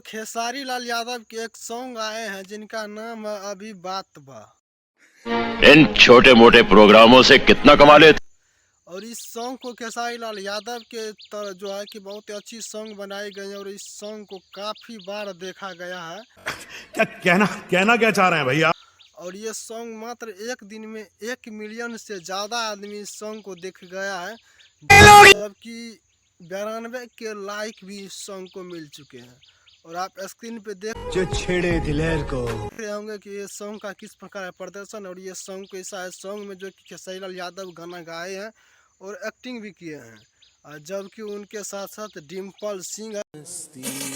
खेसारी लाल यादव के एक सॉन्ग आए हैं जिनका नाम है अभी बात बा। इन छोटे मोटे प्रोग्रामों से कितना कमा लेते। और इस सॉन्ग को खेसारी लाल यादव के तरह जो है कि बहुत ही अच्छी सॉन्ग बनाई गई है और इस सॉन्ग को काफ़ी बार देखा गया है। क्या कहना क्या चाह रहे हैं भैया? और ये सॉन्ग मात्र एक दिन में 1 मिलियन से ज़्यादा आदमी इस सॉन्ग को देख गया है, जबकि 92 के लाइक भी इस सॉन्ग को मिल चुके हैं। और आप स्क्रीन पे देख जो छेड़े दिलेर को रहे होंगे कि ये सॉन्ग का किस प्रकार है प्रदर्शन। और ये सॉन्ग कैसा है, सॉन्ग में जो कि खेसारी लाल यादव गाना गाए हैं और एक्टिंग भी किए हैं, और जबकि उनके साथ साथ डिम्पल सिंह है,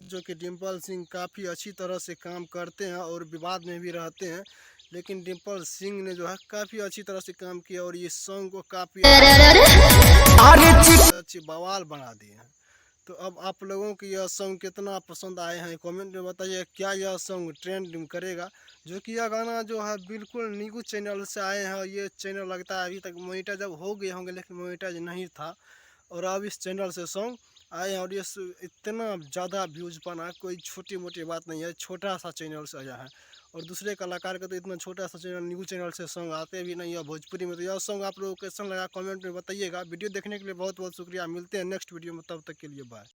जो कि डिम्पल सिंह काफ़ी अच्छी तरह से काम करते हैं और विवाद में भी रहते हैं, लेकिन डिम्पल सिंह ने जो है काफ़ी अच्छी तरह से काम किया और ये सॉन्ग को काफ़ी अच्छी बवाल बना दिए हैं। तो अब आप लोगों को यह सॉन्ग कितना पसंद आए हैं कमेंट में बताइए। क्या यह सॉन्ग ट्रेंड करेगा? जो कि यह गाना जो है बिल्कुल न्यू चैनल से आए हैं, ये चैनल लगता है अभी तक मोनेटाइज जब हो गए होंगे, लेकिन मोनेटाइज नहीं था और अब इस चैनल से सॉन्ग आए हैं और ये इतना ज़्यादा व्यूज पाना कोई छोटी मोटी बात नहीं है, छोटा सा चैनल से आया है। और दूसरे कलाकार का तो इतना छोटा सा चैनल न्यू चैनल से सॉन्ग आते भी नहीं है भोजपुरी में। तो यह सॉन्ग आप लोगों को कैसा लगा कमेंट में बताइएगा। वीडियो देखने के लिए बहुत बहुत शुक्रिया। मिलते हैं नेक्स्ट वीडियो में, तब तक के लिए बाय।